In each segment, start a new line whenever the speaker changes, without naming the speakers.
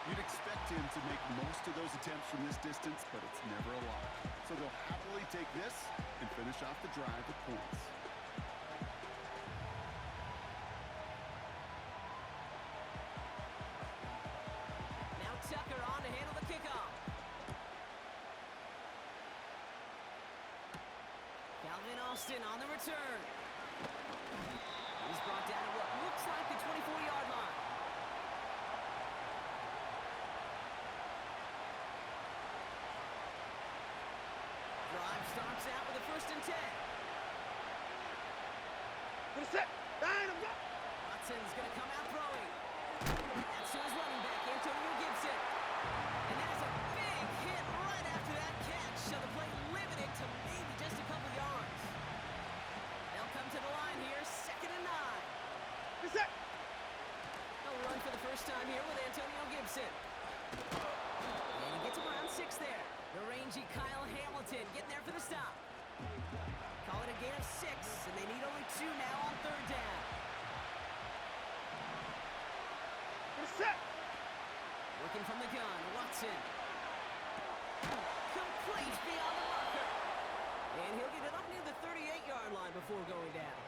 You'd expect him to make most of those attempts from this distance, but it's never a lot. So they'll happily take this and finish off the drive with points.
Now Tucker on to handle the kickoff. Calvin Austin on the return. He's brought down at what looks like the 24-yard line. Drive starts out with a 1st and 10. Watson's going to come out throwing. That's to his running back, Antonio Gibson. And that is a big hit right after that catch. So the play limited to maybe just a couple yards. They'll come to the line here, 2nd and 9. They'll run for the first time here with Antonio Gibson. And he gets him around 6 there. The rangy Kyle Hamilton getting there for the stop. Call it a gain of 6, and they need only 2 now on 3rd down. Working from the gun, Watson. Complete beyond the marker. And he'll get it up near the 38-yard line before going down.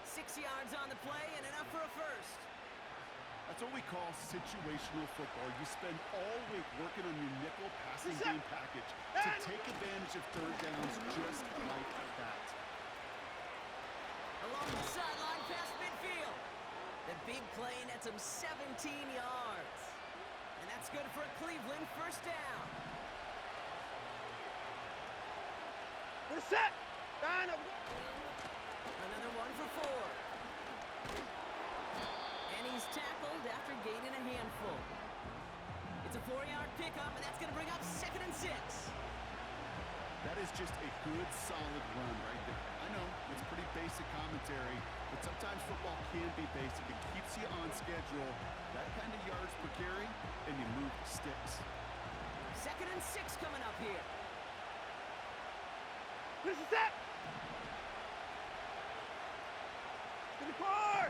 6 yards on the play and enough for a first.
That's what we call situational football. You spend all week working on your nickel passing game package to take advantage of 3rd downs just like that.
Along the sideline past midfield. The big play nets him 17 yards. And that's good for a Cleveland 1st down. Another one for 4. And he's tackled after gaining a handful. It's a 4-yard pickup, and that's going to bring up 2nd and 6.
That is just a good, solid run right there. I know, it's pretty basic commentary, but sometimes football can be basic. It keeps you on schedule. That kind of yards per carry, and you move the sticks.
2nd and 6 coming up here.
This is that. To the car.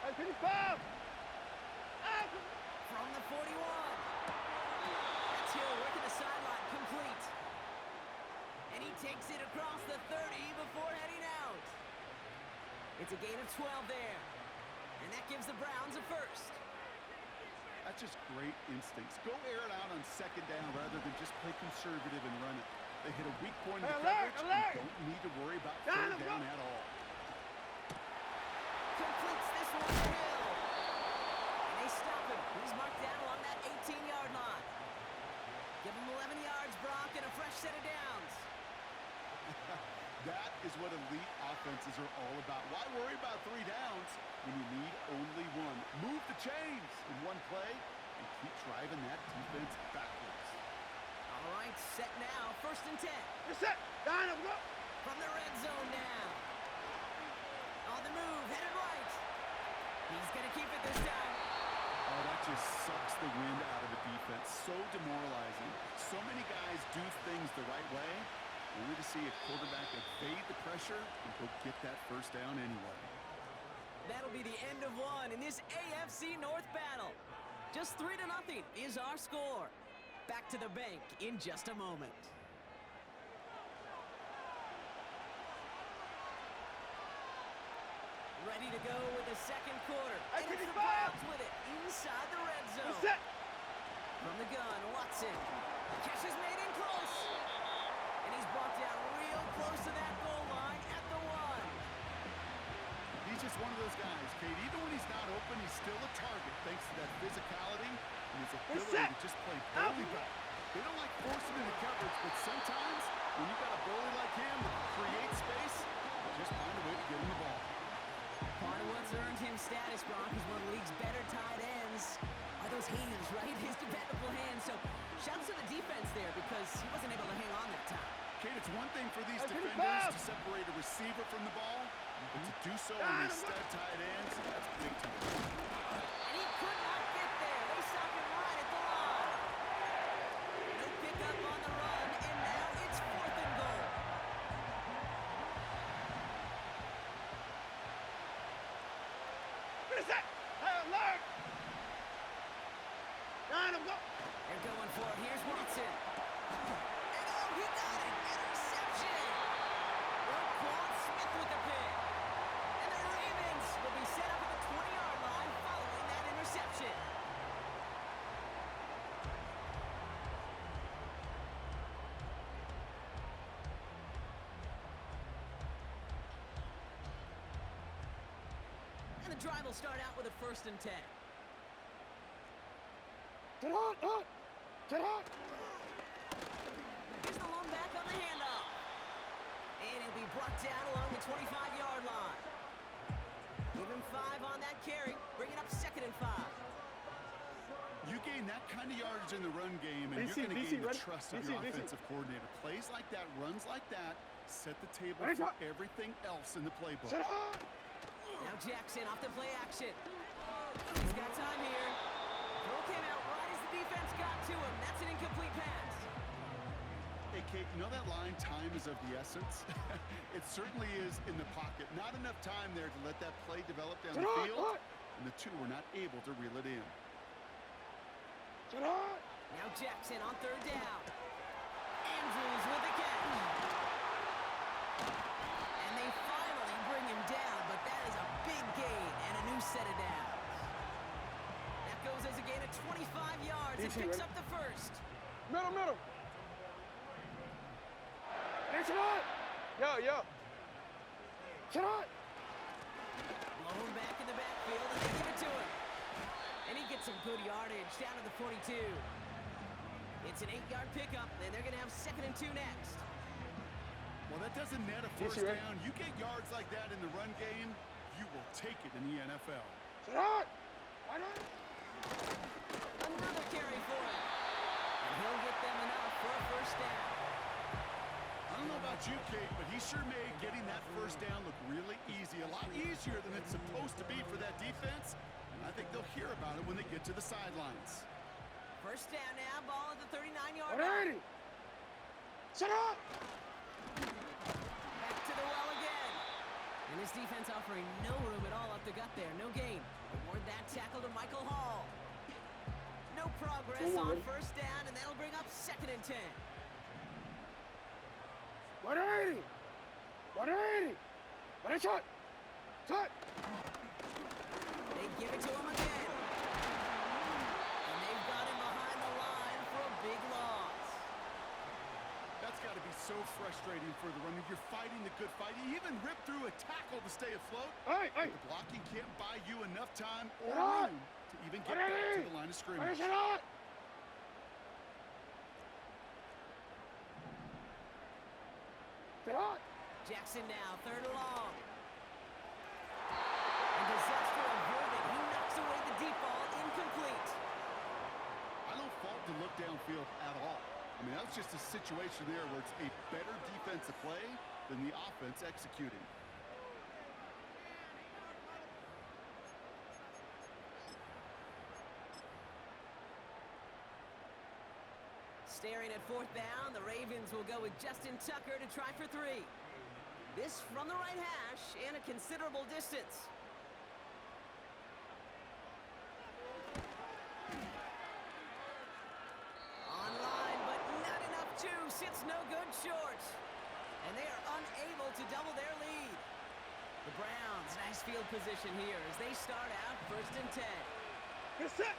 And to the pump.
From the 41. That's Hill working the sideline, complete. And he takes it across the 30 before heading out. It's a gain of 12 there. And that gives the Browns a first.
That's just great instincts. Go air it out on 2nd down rather than just play conservative and run it. They hit a weak point in the coverage and don't need to worry about 3rd down at all.
Completes this one to Hill. And they stop him. He's marked down along that 18-yard line. Give him 11 yards, Brock, and a fresh set of downs.
That is what elite offenses are all about. Why worry about 3 downs when you need only 1? Move the chains in one play and keep driving that defense backwards.
All right, set now, 1st and 10.
You're set.
From the red zone now. On the move, headed right. He's going to keep it this time.
Oh, that just sucks the wind out of the defense. So demoralizing. So many guys do things the right way, only to see a quarterback evade the pressure and go get that 1st down anyway.
That'll be the end of one in this AFC North battle. Just 3-0 is our score. Back to the bank in just a moment. Ready to go with the 2nd quarter. And it's the Browns with it inside the red zone. From the gun, Watson. The catch is made in close. And he's brought down real close to that goal line at the 1.
He's just one of those guys, Kate. Even when he's not open, he's still a target thanks to that physicality and his ability to just play bully ball. They don't like forcing him into coverage, but sometimes when you got a bully like him that creates space, just find a way to get him the ball.
Part of what's earned him status, Brock, is one of the league's better tight ends are those hands, right? His dependable hands. So shouts to the defense there because he wasn't able to hang on that time.
Kate, it's one thing for these defenders to separate a receiver from the ball, but to do so when they stud tight ends, that's big time.
And he could not get there. They stopped him right at the line. No pickup on the run, and now it's 4th and goal.
What is that? Alert!
And the drive will start out with a 1st and 10.
Get hot. Get hot.
Here's the lone back on the handoff. And he'll be brought down along the 25-yard line. Give him 5 on that carry. Bring it up 2nd and 5.
You gain that kind of yardage in the run game, and you're going to gain the trust of your offensive coordinator. Plays like that, runs like that, set the table for everything else in the playbook.
Now Jackson off the play action. He's got time here. Throw came out right as the defense got to him. That's an incomplete pass.
Hey, Kate, you know that line, time is of the essence? It certainly is in the pocket. Not enough time there to let that play develop down the field, and the two were not able to reel it in.
Now Jackson on 3rd down. Andrews with the catch. And they finally bring him down, but that is a big gain and a new set of downs. That goes as a gain of 25 yards. It picks up the 1st.
Middle. It's hot. Yo. It's hot.
Blown back in the backfield, and they give it to him. And he gets some good yardage down to the 42. It's an 8-yard pickup, and they're going to have 2nd and 2 next.
Well, that doesn't net a first down. You get yards like that in the run game, you will take it in the NFL.
Another carry for him. And he'll get them enough for a 1st down.
I don't know about you, Kate, but he sure made getting that 1st down look really easy. A lot easier than it's supposed to be for that defense. I think they'll hear about it when they get to the sidelines.
1st down now, ball at the 39-yard line.
Shut up!
Back to the well again. And this defense offering no room at all up the gut there. No gain. Award that tackle to Michael Hall. No progress on 1st down, and that'll bring up 2nd and 10.
180! 180! But it's hot!
They give it to him again. And they've got him behind the line for a big loss.
That's got to be so frustrating for the runner. You're fighting the good fight. You even ripped through a tackle to stay afloat.
Hey!
The blocking can't buy you enough time or room to even get back to the line of scrimmage.
Jackson now, 3rd and long. And disaster avoided. He knocks away the deep ball, incomplete.
I don't fault the look downfield at all. I mean, that's just a situation there where it's a better defensive play than the offense executing.
Staring at 4th down, the Ravens will go with Justin Tucker to try for 3. This from the right hash and a considerable distance. Online, but not enough juice. It's no good short. And they are unable to double their lead. The Browns, nice field position here as they start out 1st and 10.
Get set!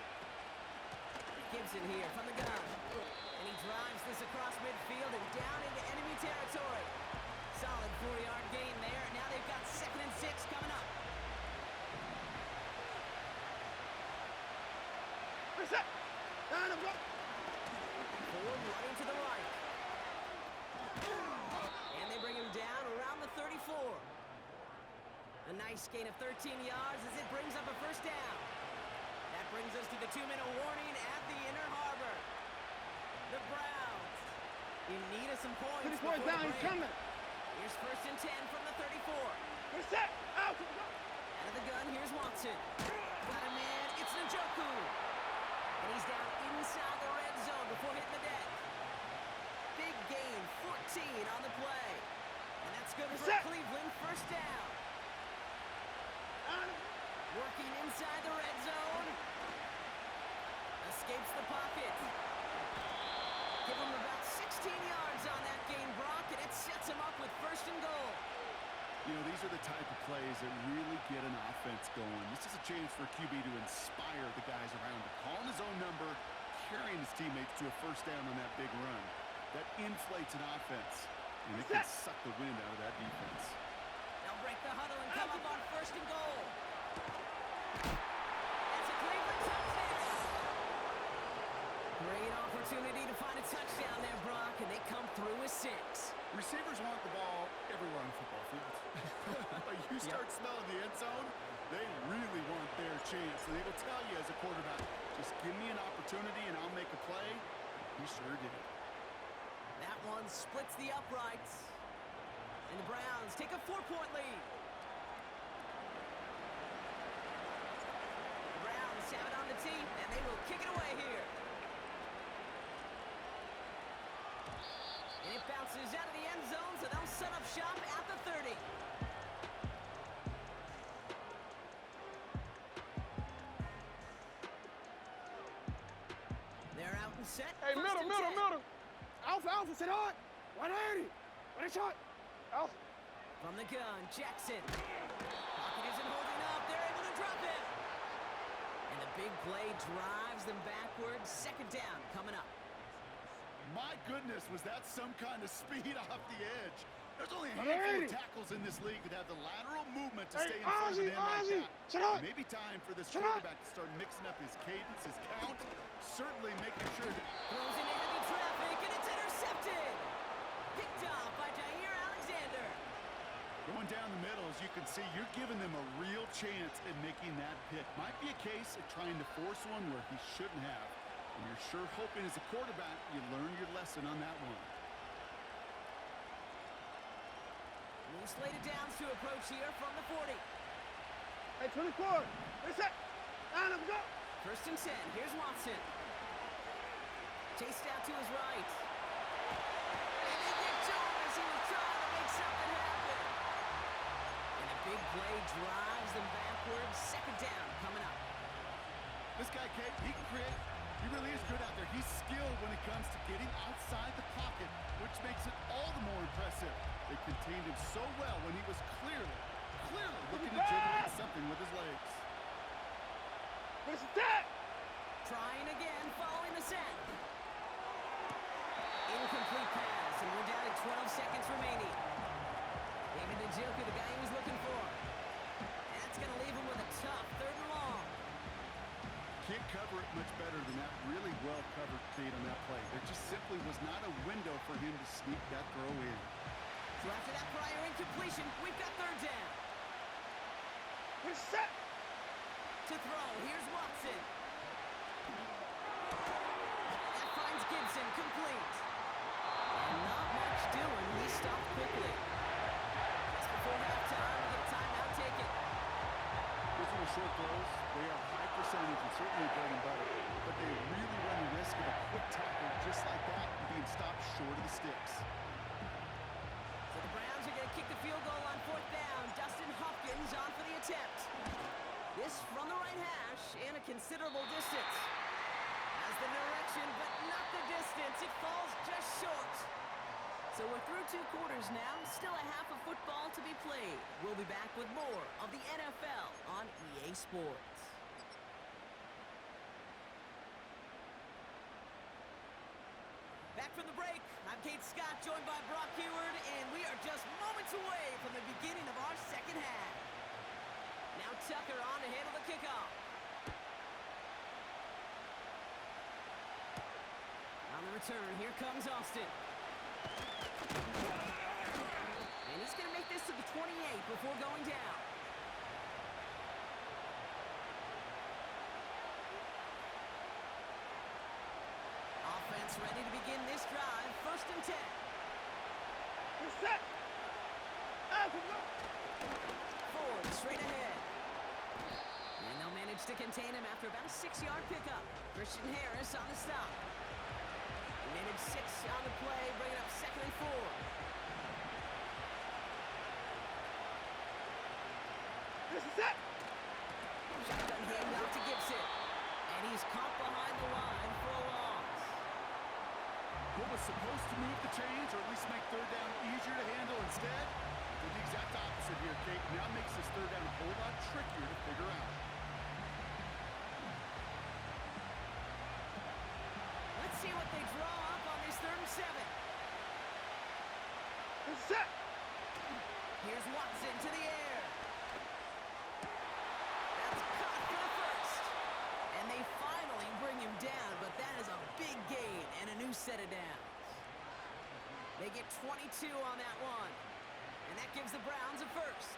Gibson here from the gun. And he drives this across midfield and down into enemy territory. Solid 4-yard gain there, and now they've got 2nd and 6 coming up.
Get set! Down and go!
Ford running to the right. And they bring him down around the 34. A nice gain of 13 yards as it brings up a 1st down. That brings us to the 2-minute warning at the inner harbor. The Browns in need of some points.
3 points down, he's coming.
Here's 1st and 10 from the 34.
Get set! Out!
Out of the gun, here's Watson. Got a man, it's Njoku. And he's down inside the red zone before hitting the deck. Big gain, 14 on the play. And that's good for Cleveland, 1st down. Working inside the red zone. Escapes the pocket. Give him about 16 yards on that gain, Brock, and it sets him up with 1st and goal.
You know, these are the type of plays that really get an offense going. This is a chance for QB to inspire the guys around him. Calling his own number, carrying his teammates to a 1st down on that big run. That inflates an offense, and it can suck the wind out of that defense.
They'll break the huddle and come up on 1st and goal. That's a Cleveland touchdown. Great opportunity to find a touchdown there, Brock, and they come through with 6.
Receivers want the ball everywhere on football fields. But you start smelling the end zone, they really want their chance. And they will tell you as a quarterback, just give me an opportunity and I'll make a play. He sure did.
That one splits the uprights. And the Browns take a 4-point lead. The Browns have it on the tee, and they will kick it away here. And it bounces out of the end zone, so they'll set up shop at the 30. They're out and set.
Hey,
First
middle,
and
middle,
10.
middle. Alpha, sit hard. 180. What a shot. Alpha.
From the gun, Jackson. Pocket isn't holding up. They're able to drop it. And the big play drives them backwards. Second down coming up.
My goodness, was that some kind of speed off the edge. There's only a handful of tackles in this league that have the lateral movement to stay in front of an end like that. Maybe time for this quarterback to start mixing up his cadence, his count, certainly making sure that...
Throws into heavy traffic, and it's intercepted. Picked off by Jair Alexander.
Going down the middle, as you can see, you're giving them a real chance at making that pick. Might be a case of trying to force one where he shouldn't have. And you're sure hoping as a quarterback you learn your lesson on that one.
Loose slated downs to approach here from the 40.
Hey, 24. Reset. Line up, go.
First and 10. Here's Watson. Chased out to his right. And they get to him as he was trying to make something happen. And a big play drives them backwards. Second down coming up.
This guy, Kate, he can create. He really is good out there. He's skilled when it comes to getting outside the pocket, which makes it all the more impressive. They contained him so well when he was clearly looking to generate something with his legs.
What's that?
Trying again, following the set. Incomplete pass, and we're down at 12 seconds remaining. David Njoku, the guy he was looking for. That's going to leave him with a tough 3rd and long.
Can't cover it much better than that. Really well covered, Kate, on that play. There just simply was not a window for him to sneak that throw in.
So after that prior incompletion, we've got 3rd down.
Reset.
To throw, here's Watson. That finds Gibson, complete. And not much doing, he stopped quickly. Just before halftime, we get a timeout taken.
Those little short throws, they are high percentage and certainly bread and butter, but they really run the risk of a quick tackle just like that and being stopped short of the sticks.
So the Browns are going to kick the field goal on 4th down. Dustin Hopkins on for the attempt. This from the right hash and a considerable distance. Has the direction, but not the distance. It falls just short. So we're through 2 quarters now. Still a half of football to be played. We'll be back with more of the NFL on EA Sports. Back from the break, I'm Kate Scott, joined by Brock Heward, and we are just moments away from the beginning of our second half. Now Tucker on to handle the kickoff. On the return, here comes Austin. And he's going to make this to the 28 before going down. Offense ready to begin this drive. First and 10.
Reset. Alpha, go.
Ford straight ahead. And they'll manage to contain him after about a 6-yard pickup. Christian Harris on the stop. He managed 6 on the play, bringing up 2nd and 4.
Reset.
Shotgun handoff to Gibson. And he's caught behind the line for a loss.
What was supposed to move the chains or at least make 3rd down easier to handle instead? Did the exact opposite here, Kate. Now makes this 3rd down a whole lot trickier to figure out.
Let's see what they draw up on this 3rd and 7.
Reset.
Here's Watson to the air. That's caught for They get 22 on that one. And that gives the Browns a first.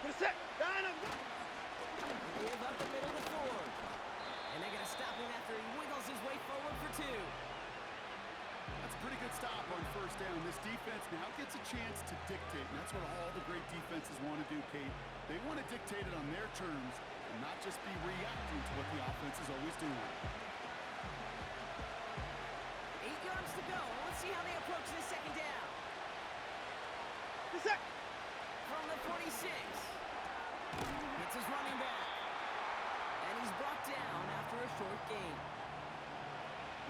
Get set. Line up.
They give up the middle to Ford. And they're going to stop him after he wiggles his way forward for 2.
That's a pretty good stop on first down. This defense now gets a chance to dictate, and that's what all the great defenses want to do, Kate. They want to dictate it on their terms and not just be reacting to what the offense is always doing.
8 yards to go. Let's see how they approach this second down.
Get set.
From the 46. It's his running back. And he's brought down after a short gain.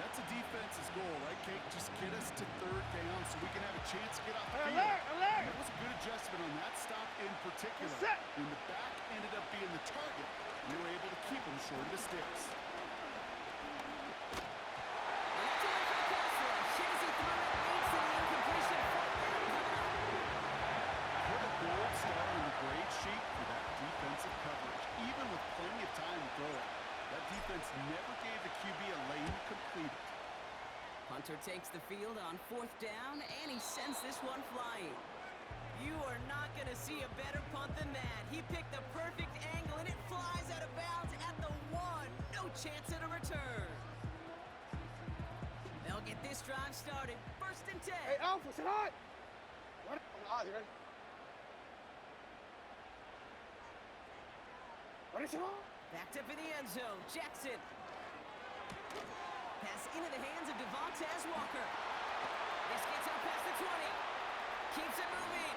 That's a defense's goal, right, Kate? Just get us to third down so we can have a chance to get off the
Hey,
field.
alert.
That was a good adjustment on that stop in particular.
Set.
When the back ended up being the target, we were able to keep him short of the sticks.
And that's away from the pass rush. Hit as he threw it. Leads to the incompletion. Fourth down coming up.
Put a gold star on the grade sheet for that defensive coverage, even with plenty of time to throw it. That defense never gave the QB a lane to complete it.
Hunter takes the field on fourth down, and he sends this one flying. You are not going to see a better punt than that. He picked the perfect angle, and it flies out of bounds at the 1. No chance at a return. They'll get this drive started. First and 10.
Hey, Alpha, sit hard. What? I'm ready? Ready, sit hard?
Backed up in the end zone. Jackson. Pass into the hands of Devontae Walker. This gets out past the 20. Keeps it moving.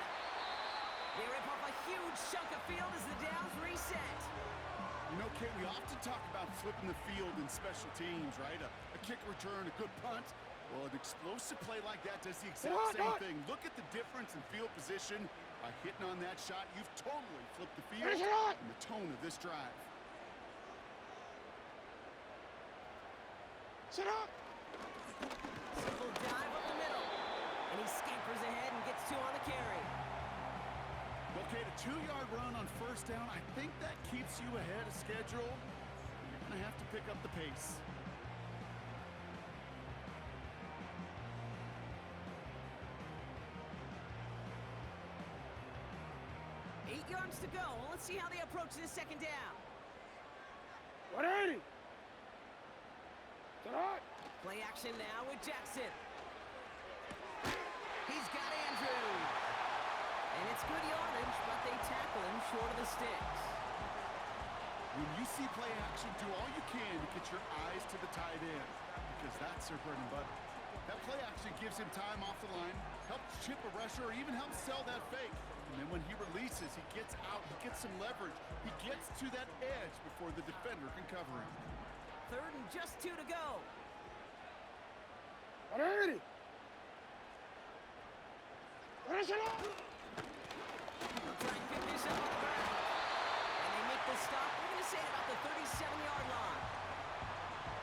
They rip off a huge chunk of field as the downs reset.
You know, Kate, we often talk about flipping the field in special teams, right? A kick return, a good punt. Well, an explosive play like that does the exact same thing. Look at the difference in field position. By hitting on that shot, you've totally flipped the field and the tone of this drive.
Sit up.
Simple dive up the middle. And he scampers ahead and gets 2 on the carry.
Okay, the 2-yard run on first down, I think that keeps you ahead of schedule. You're going to have to pick up the pace.
Eight yards to go. Let's see how they approach this second down.
180. Sit hard.
Play action now with Jackson. He's got Andrew. And it's good yardage, but they tackle him short of the sticks.
When you see play action, do all you can to get your eyes to the tight end, because that's their bread and butter. That play action gives him time off the line, helps chip a rusher, or even helps sell that fake. And then when he releases, he gets out, he gets some leverage. He gets to that edge before the defender can cover him.
Third and just 2 to go.
180. Ready, sit up.
They'll try and pick this up on the ground. And they make the stop. We're going to say about the 37-yard line.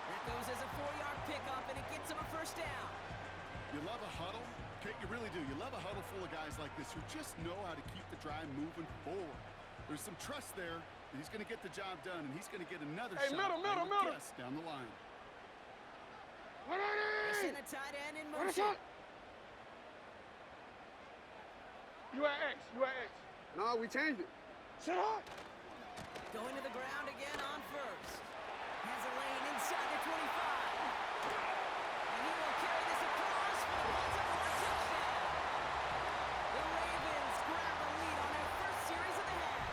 That goes as a 4-yard pickup, and it gets them a first down.
You love a huddle? Okay, you really do. You love a huddle full of guys like this who just know how to keep the drive moving forward. There's some trust there that he's going to get the job done, and he's going to get another shot down the line.
180.
They send a tight end in motion.
You at X. No, we changed it. Sit hard.
Going to the ground again on first. Has a lane inside the 25. And he will carry this across for the Baltimore touchdown. The Ravens grab the lead on their first series of the half.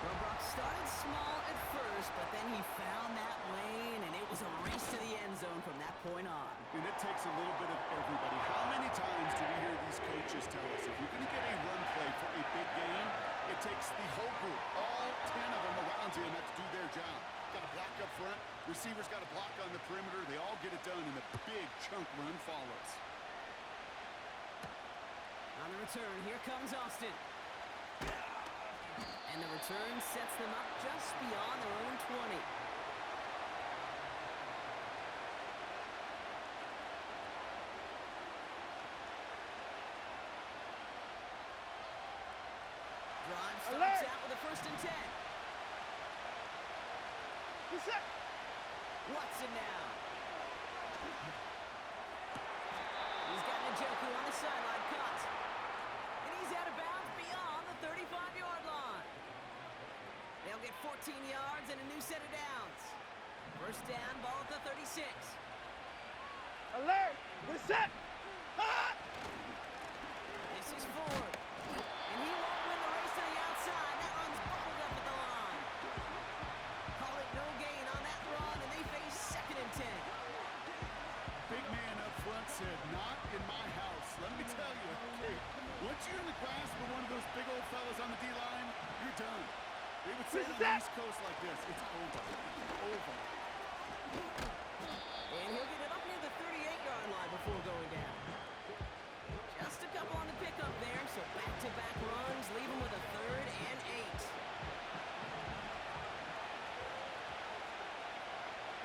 Robrock started small at first, but then he found that lane, and it was a race to the end zone from that point on.
And it takes a little bit of everybody. How many times do we hear these coaches tell us, if you're going to get a run play for a big game, it takes the whole group, all 10 of them around you, and have to do their job. Got to block up front. Receivers got to block on the perimeter. They all get it done, and a big chunk run follows.
On the return, here comes Austin. And the return sets them up just beyond their own 20. Drive starts out with a first and 10.
Get set.
Watson now. He's got Njoku on the sideline cut. And he's out of bounds beyond the 35-yard line. They'll get 14 yards and a new set of downs. First down, ball at the 36.
Alert! We're set! Ah!
This is Ford. And he won't win the race to the outside. That run's bubbled up at the line. Call it no gain on that run, and they face 2nd and 10.
Big man up front said, not in my house. Let me tell you, okay, once you're in the grasp of one of those big old fellas on the D-line, you're done. They would say on the East Coast like this, it's over. It's over.
And he'll get it up near the 38-yard line before going down. Just a couple on the pickup there, so back-to-back runs leave him with a 3rd and 8.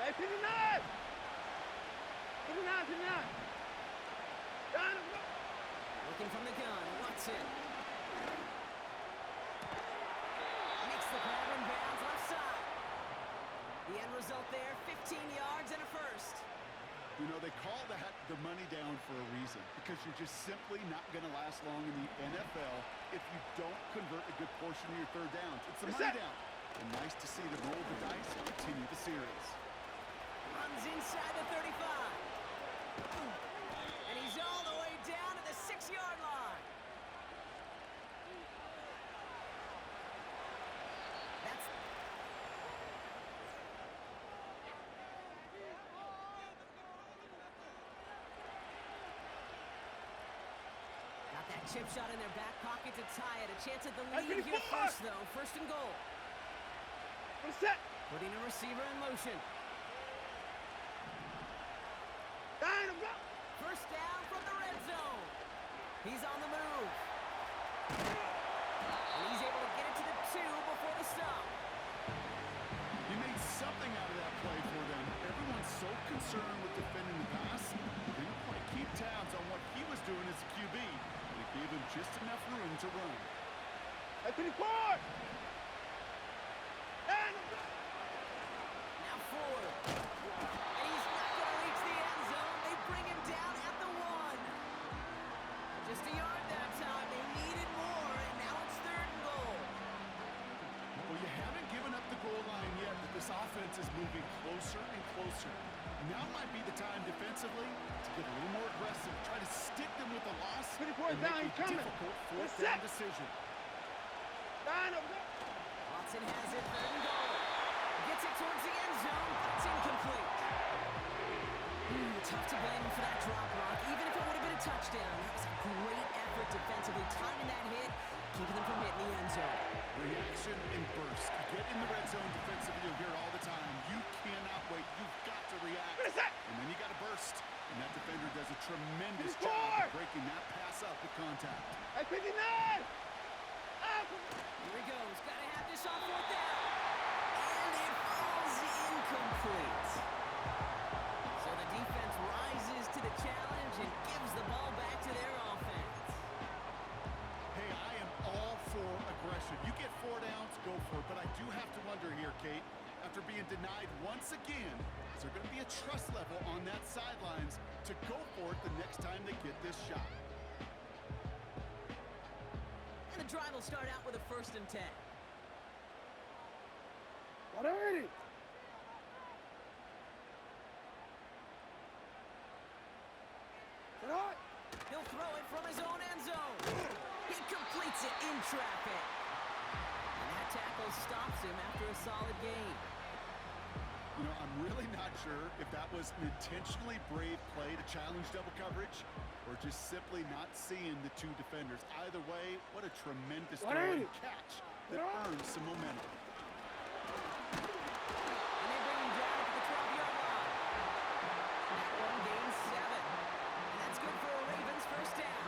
Hey, 59! 59, 59! Down and go!
Looking from the gun, Watson. Makes the grab and bounds left side. The end result there, 15 yards and a first.
You know, they call that the money down for a reason, because you're just simply not going to last long in the NFL if you don't convert a good portion of your third downs. It's the money down. And nice to see them roll the dice and continue the series.
Runs inside the 35. And he's all the way down to the 6-yard line. That's... Got that chip shot in their back pocket to tie it. A chance at the lead here first, though. 1st and goal.
We're set!
Putting a receiver in motion.
Down and go!
First down from the red zone. He's on the move. And he's able to get it to the 2 before the stop.
You made something out of that play for them. Everyone's so concerned with defending the pass, they didn't quite keep tabs on what he was doing as a QB. And it gave him just enough room to run.
Hey, 54! Down and go!
Now Ford. And he's not going to reach the end zone. They bring him down at the 1. Just a yard that time. They needed more, and now it's 3rd and goal.
Well, you haven't given up the goal line yet, but this offense is moving closer and closer. Now might be the time defensively to get a little more aggressive, try to stick them with the loss,
24
and
down,
make
he's
a
coming.
difficult
We're
4th
set.
down decision.
Down and go!
Watson has it, 3rd and goal. Gets it towards the end zone, but it's incomplete. Tough to blame him for that drop block, even if it would have been a touchdown. That was a great effort defensively, timing that hit, keeping them from hitting the end zone.
Reaction and burst. You get in the red zone defensively, you'll hear it all the time. You cannot wait. You've got to react. And then you got to burst. And that defender does a tremendous job of breaking that pass up with contact.
Hey, 59!
Here he goes. Got to have this on 4th down. And it falls incomplete. So the defense rises to the challenge and gives the ball back to their offense.
Hey, I am all for aggression. You get 4 downs, go for it. But I do have to wonder here, Kate, after being denied once again, is there going to be a trust level on that sidelines to go for it the next time they get this shot?
And the drive will start out with a 1st and 10.
180!
He'll throw it from his own end zone. He completes it in traffic. And that tackle stops him after a solid gain.
You know, I'm really not sure if that was an intentionally brave play to challenge double coverage or just simply not seeing the 2 defenders. Either way, what a tremendous throw and catch that earned some momentum.
And they bring him down to the 12-yard line. That one gains 7. And that's good for a Ravens first down.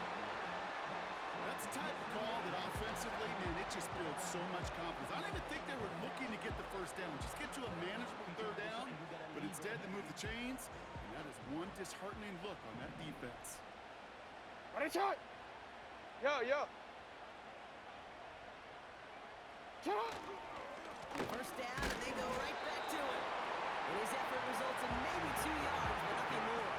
That's the type of call that offensively, man, it just builds so much confidence. I don't even think they were looking to get the first down. Just get to a manageable 3rd down, but instead they move the chains, and that is one disheartening look on that defense.
Ready, shot! Yo! Shot!
First down, and they go right back to it. And his effort results in maybe 2 yards, but nothing more.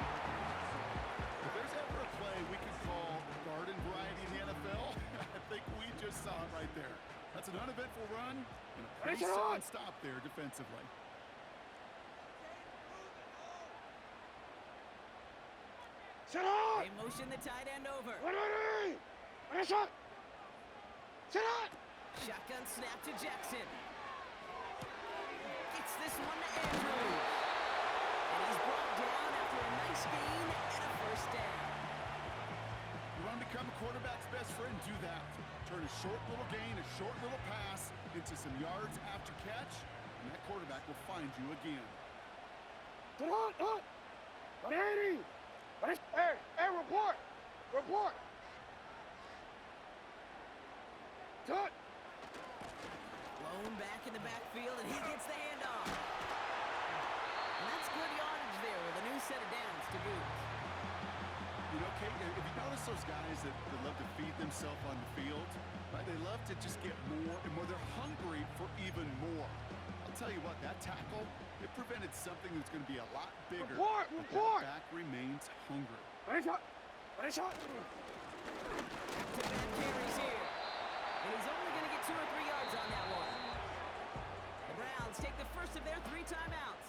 If there's ever a play we could call garden variety in the NFL, I think we just saw it right there. That's an uneventful run and a pretty solid stop there defensively.
Sit on!
They motion the tight end over.
Ready! Ready, shot! Sit on!
Shotgun snap to Jackson. Gets this one to Andrews. And he's brought down after a nice gain and a first down.
You want to become a quarterback's best friend? Do that. Turn a short little gain, a short little pass into some yards after catch, and that quarterback will find you again.
Sit on! On! 180! Hey! Hey, report! Report! Tut!
Blown back in the backfield, and he gets the handoff. And that's good yardage there with a new set of downs to boot.
You know, Kate, if you notice those guys that love to feed themselves on the field, right? They love to just get more and more. They're hungry for even more. I'll tell you what, that tackle, it prevented something that's going to be a lot bigger.
Report! Report!
That back remains hungry.
Ready, shot! Ready, shot!
Back-to-back carries here. And he's only going to get 2 or 3 yards on that one. The Browns take the first of their 3 timeouts.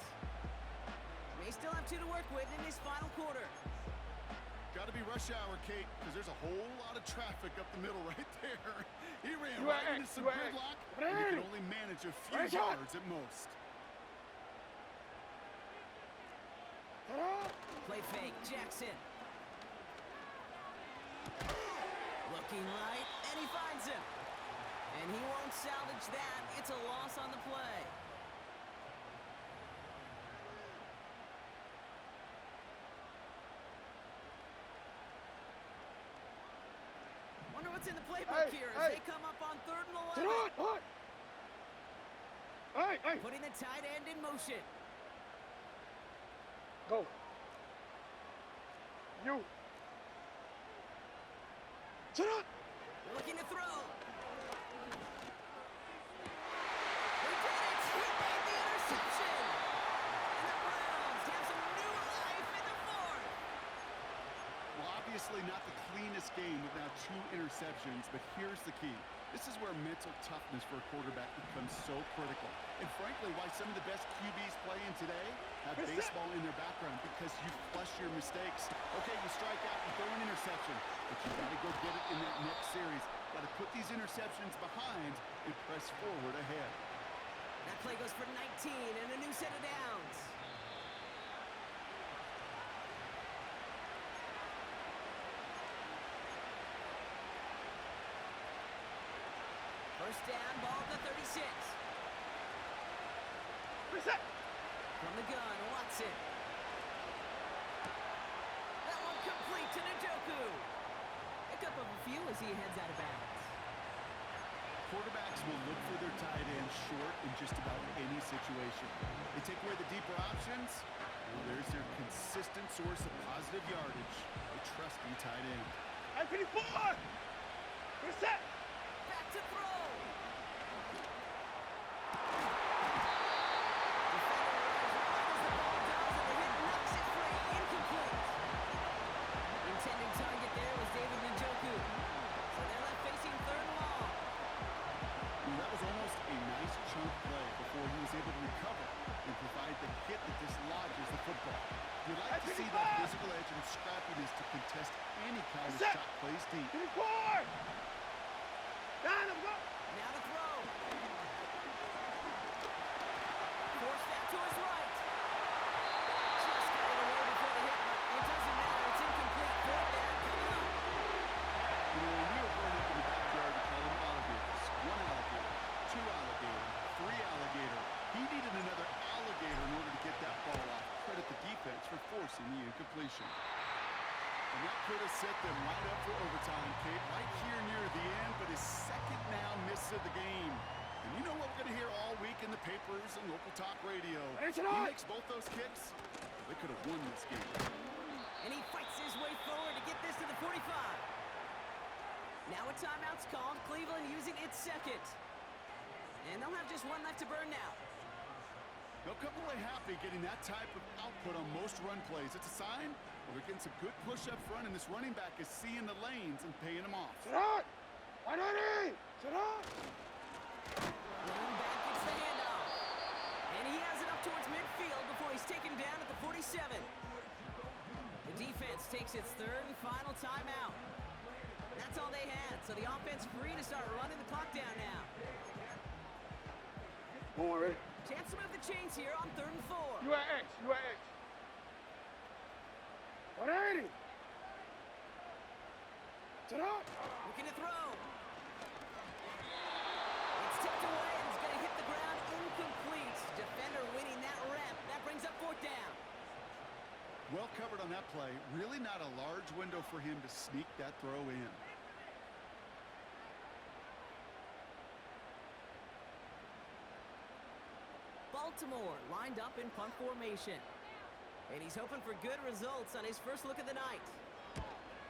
May still have 2 to work with in this final quarter.
Got to be rush hour, Kate, because there's a whole lot of traffic up the middle right there. He ran right into some gridlock, and he can only manage a few yards at most.
Play fake, Jackson. Looking right, and he finds him. And he won't salvage that. It's a loss on the play. Wonder what's in the playbook here as they come up on 3rd and 11.
Sit on! Hey! Hey!
Putting the tight end in motion.
Go! You! Sit on!
Looking to throw. They did it! He made the interception! And the Browns have some new life in the 4th.
Well, obviously not the cleanest game with now 2 interceptions, but here's the key. This is where mental toughness for a quarterback becomes so critical. And frankly, why some of the best QBs playing today have baseball in their background, because you flush your mistakes. Okay, you strike out, you throw an interception, but you got to go get it in that next series. Got to put these interceptions behind and press forward ahead.
That play goes for 19 and a new set of downs. First down, ball at the 36.
Reset!
From the gun, Watson. That one complete to Njoku. Pick up a few as he heads out of bounds.
Quarterbacks will look for their tight end short in just about any situation. They take away the deeper options. Well, there's their consistent source of positive yardage, the trusty tight end.
Hey, 54! Reset!
Back to throw. Intended target there was David Njoku. So they're left facing 3rd and long.
That was almost a nice chunk play before he was able to recover and provide the hit that dislodges the football. You like to see that physical edge and scrappiness to contest any kind of shot plays deep.
54! Down, go!
Now to throw. Force that to his right. Just got it away before the hit, but it doesn't matter. It's incomplete. 4th down coming up.
You know, when we were growing up in the backyard, we called them alligators. 1 alligator, 2 alligator, 3 alligator. He needed another alligator in order to get that ball off. Credit the defense for forcing the incompletion. And that could have set them right up for overtime, Kate, right here near the end, but his second now miss of the game. And you know what we're going to hear all week in the papers and local talk radio? He makes both those kicks. They could have won this game.
And he fights his way forward to get this to the 45. Now a timeout's called. Cleveland using its second. And they'll have just 1 left to burn now.
They'll come away happy getting that type of output on most run plays. It's a sign they're getting some good push up front, and this running back is seeing the lanes and paying them off.
Sit out! 180! Sit out!
Running back gets the handoff. And he has it up towards midfield before he's taken down at the 47. The defense takes its third and final timeout. That's all they had, so the offense free to start running the clock down now.
Come on, ready?
Chance to move the chains here on 3rd and 4.
You at X. You at X. 180! Sit out!
Looking to throw. It's tipped away and it's going to hit the ground incomplete. Defender winning that rep. That brings up 4th down.
Well covered on that play. Really not a large window for him to sneak that throw in.
Baltimore lined up in punt formation. And he's hoping for good results on his first look of the night.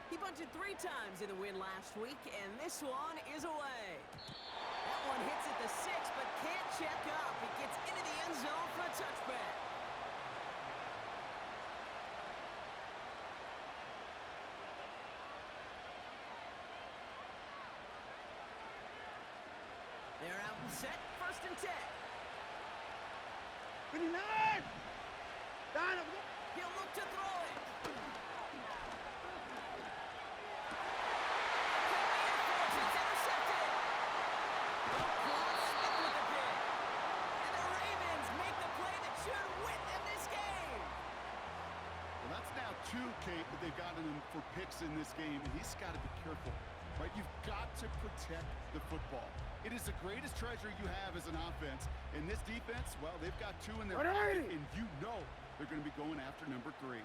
He bunted 3 times in the win last week, and this one is away. That one hits at the 6, but can't check up. It gets into the end zone for a touchback. They're out and set, 1st and 10.
59! Down up.
He'll look to throw it. It's intercepted. Smith with the pick. And the Ravens make the play that should win them this game.
Well, that's now 2, Kate, that they've gotten him for picks in this game, and he's got to be careful, right? You've got to protect the football. It is the greatest treasure you have as an offense. And this defense, well, they've got 2 in their pocket, and you know they're going to be going after number 3.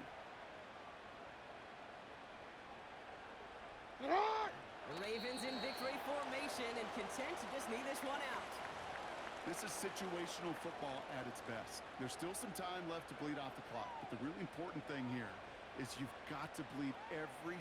Sit out!
The Ravens in victory formation and content to just knee this one out.
This is situational football at its best. There's still some time left to bleed off the clock, but the really important thing here is you've got to bleed every